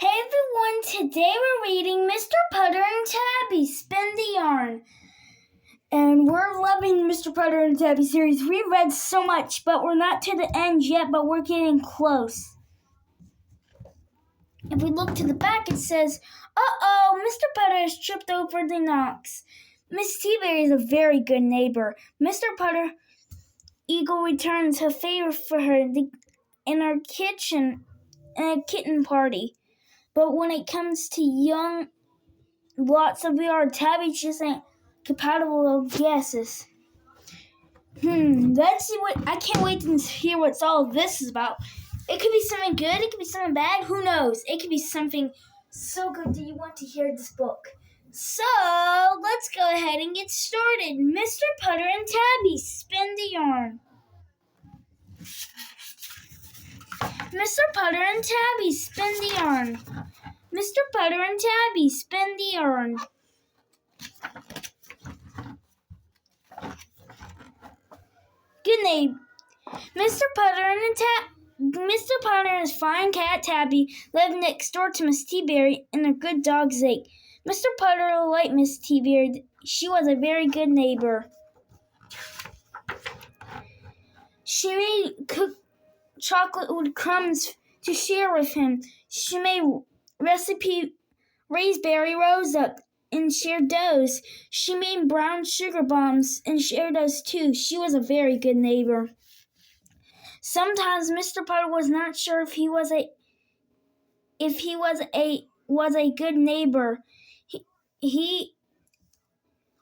Hey everyone, today we're reading Mr. Putter and Tabby Spin the Yarn. And we're loving Mr. Putter and Tabby series. We read so much, but we're not to the end yet, but we're getting close. If we look to the back, it says, Mr. Putter has tripped over the knocks. Miss T-Berry is a very good neighbor. Mr. Putter Eagle returns a favor for her in our kitchen at a kitten party. But when it comes to young lots of yarn, Tabby just ain't compatible with guesses. Let's see what I can't wait to hear what all of this is about. It could be something good, it could be something bad, who knows? It could be something so good that you want to hear this book. So let's go ahead and get started. Mr. Putter and Tabby Spin the Yarn. Mr. Putter and Tabby Spin the Yarn. Mr. Putter and Tabby Spin the Yarn. Good name. Mr. Putter and his fine cat Tabby lived next door to Miss T-Berry and their good dog Zake. Mr. Putter liked Miss T-Berry. She was a very good neighbor. She made cooked chocolate with crumbs to share with him. She made raspberry rose up and shared those. She made brown sugar bombs and shared those too. She was a very good neighbor. Sometimes Mr. Putter was not sure if he was a good neighbor.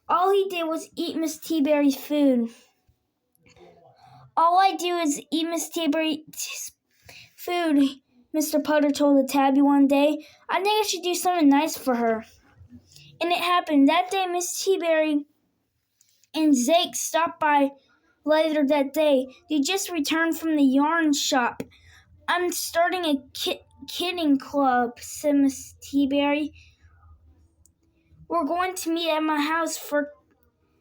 All he did was eat Miss T-Berry's food. All I do is eat Miss T-Berry's food, Mr. Putter told the Tabby one day. I think I should do something nice for her. And it happened. That day, Miss T-Berry and Zake stopped by later that day. They just returned from the yarn shop. I'm starting a kidding club, said Miss T-Berry. We're going to meet at my house for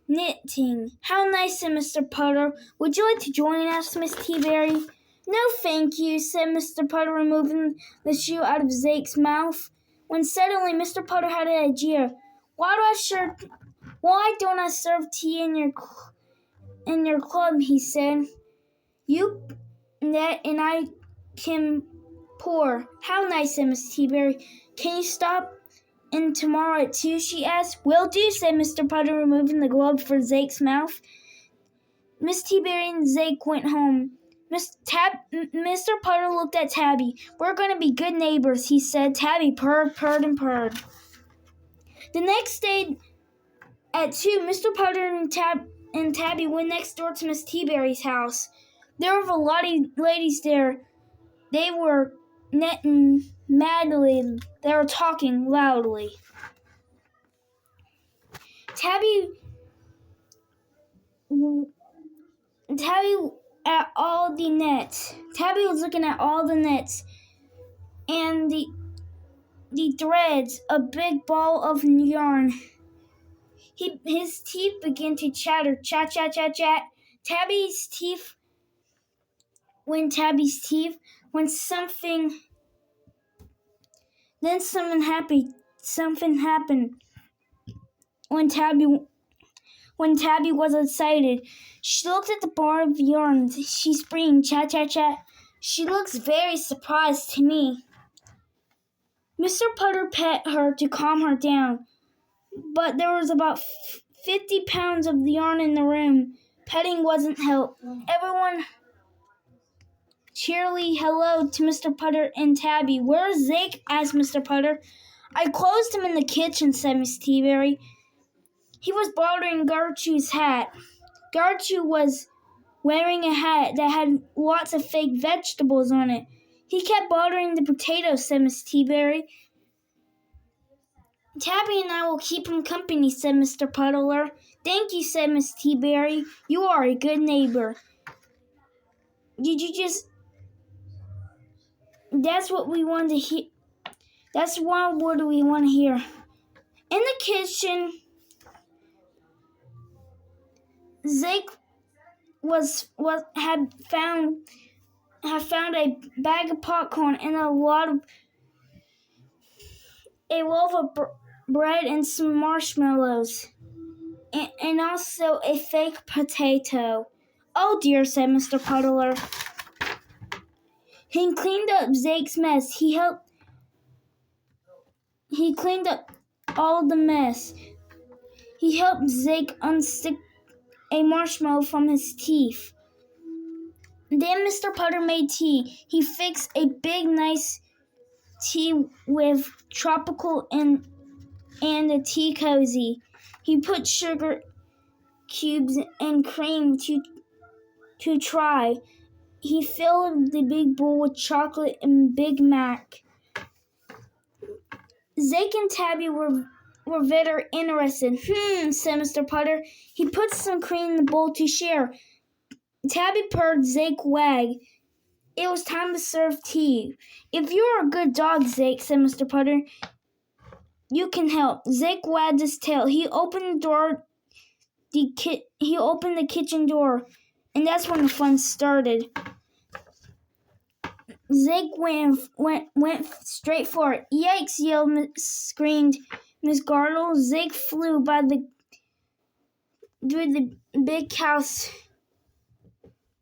knitting. How nice, said Mr. Putter. Would you like to join us, Miss T-Berry? No, thank you, said Mr. Putter, removing the shoe out of Zake's mouth. When suddenly Mr. Putter had an idea. Why don't I serve tea in your club, he said. You net and I can pour. How nice, said Miss T-Berry. Can you stop in tomorrow at 2, she asked. Will do, said Mr. Putter, removing the glove from Zake's mouth. Miss T-Berry and Zake went home. Mr. Putter looked at Tabby. We're going to be good neighbors, he said. Tabby purred, and purred. The next day at 2, Mr. Putter and Tabby went next door to Miss T-Berry's house. There were a lot of ladies there. They were knitting madly. They were talking loudly. Tabby at all the nets. Tabby was looking at all the nets and the threads, a big ball of yarn. His teeth began to chatter, chat, chat, chat, chat. When something happened. When Tabby was excited, she looked at the bar of yarn. She screamed, chat, chat, chat. She looks very surprised to me. Mr. Putter pet her to calm her down, but there was about 50 pounds of yarn in the room. Petting wasn't help. Everyone cheerily helloed to Mr. Putter and Tabby. Where's Zake? Asked Mr. Putter. I closed him in the kitchen, said Miss T-Berry. He was bothering Gertrude's hat. Gertrude was wearing a hat that had lots of fake vegetables on it. He kept bothering the potatoes, said Miss T-Berry. Tabby and I will keep him company, said Mr. Putter. Thank you, said Miss T-Berry. You are a good neighbor. That's what we want to hear. That's one word we want to hear. In the kitchen, Zake had found a bag of popcorn and a lot of a loaf of bread and some marshmallows, and also a fake potato. "Oh dear," said Mr. Puddler. He cleaned up Zake's mess. He cleaned up all the mess. He helped Zake unstick a marshmallow from his teeth. Then Mr. Puddler made tea. He fixed a big, nice tea with tropical and a tea cozy. He put sugar cubes and cream to try. He filled the big bowl with chocolate and Big Mac. Zake and Tabby were very interested. Said Mr. Puddler. He put some cream in the bowl to share. Tabby purred, Zake wagged. It was time to serve tea. "If you're a good dog, Zake," said Mr. Puddler, "you can help." Zake wagged his tail. He opened the door. He opened the kitchen door, and that's when the fun started. Zake went straight for it. "Yikes!" screamed Miss Gartle. Zake flew through the big house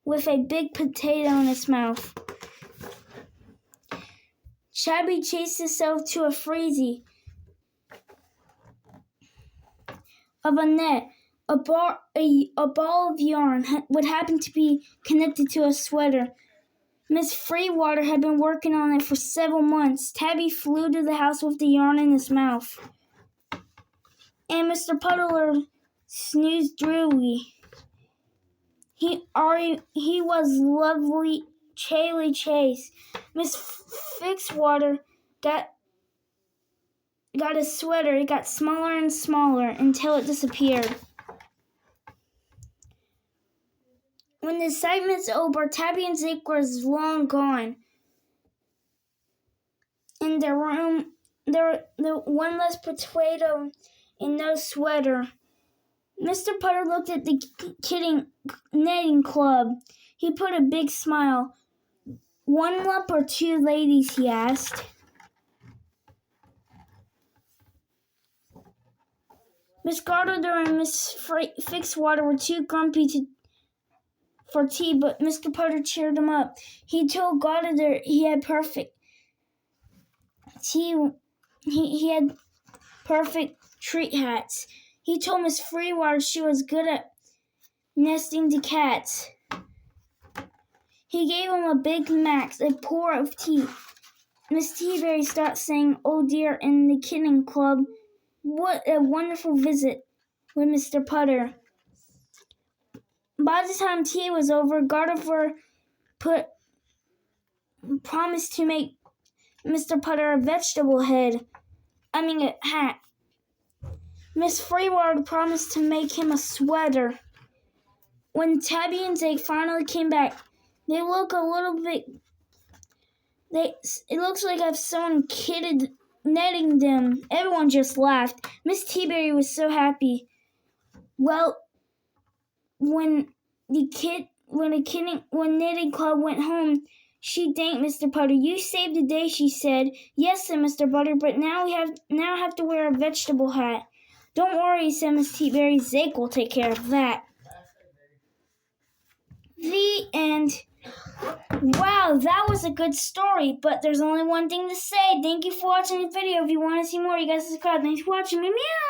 with a big potato in his mouth. Tabby chased himself to a freezy of a net. A ball of yarn would happen to be connected to a sweater. Miss Freewater had been working on it for several months. Tabby flew to the house with the yarn in his mouth. And Mr. Puddler snoozed drearily. He was lovely Charlie Chase. Miss Fixwater got a sweater. It got smaller and smaller until it disappeared. When the excitement's over, Tabby and Zeke were long gone. In their room, there one less potato and no sweater. Mr. Puddler looked at the knitting club. He put a big smile. "One lump or two ladies?" he asked. Miss Gardner and Miss Fixwater were too grumpy for tea, but Mr. Puddler cheered them up. He told Gardner he had perfect tea. He had perfect treat hats. He told Miss Freewater she was good at nesting the cats. He gave him a Big Mac, a pour of tea. Miss Teaberry stopped saying, "Oh dear," in the kitten club. What a wonderful visit with Mr. Puddler. By the time tea was over, Gardner promised to make Mr. Puddler a hat. Miss Freewater promised to make him a sweater. When Tabby and Zake finally came back, they look a little bit. It looks like I've someone kidded netting them. Everyone just laughed. Miss Teaberry was so happy. Well, when knitting club went home, she thanked Mr. Puddler. "You saved the day," she said. "Yes," said Mr. Puddler, "but now I have to wear a vegetable hat." "Don't worry," said Miss Teaberry. "Zake will take care of that." The end. Wow, that was a good story, but there's only one thing to say. Thank you for watching the video. If you want to see more, you guys subscribe. Thanks for watching me. Meow.